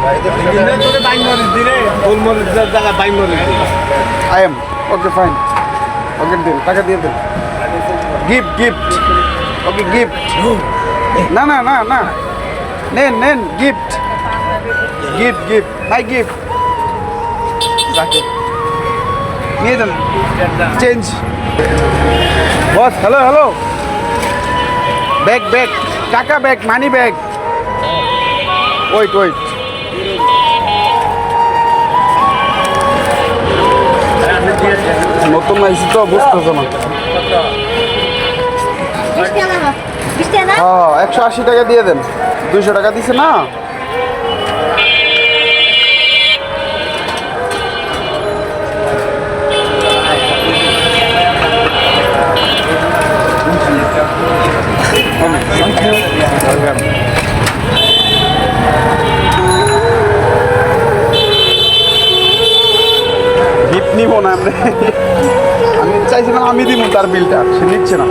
I am. Okay, fine. Okay, deal. টাকা দিয়ে দেন। Gift. Okay, gift. না। নেন, gift. My gift. রাখে। নিয়ে যান। Change. Boss, hello. Bag. টাকা bag, money bag. Wait. নতুন আইসি তো বুঝতেছে না। 180 টাকা দিয়ে দেন। 200 টাকা দিছে না। গিফট নিব না আমি চাইছিলাম আমি দিব তার বিলটা, সে নিচ্ছে না।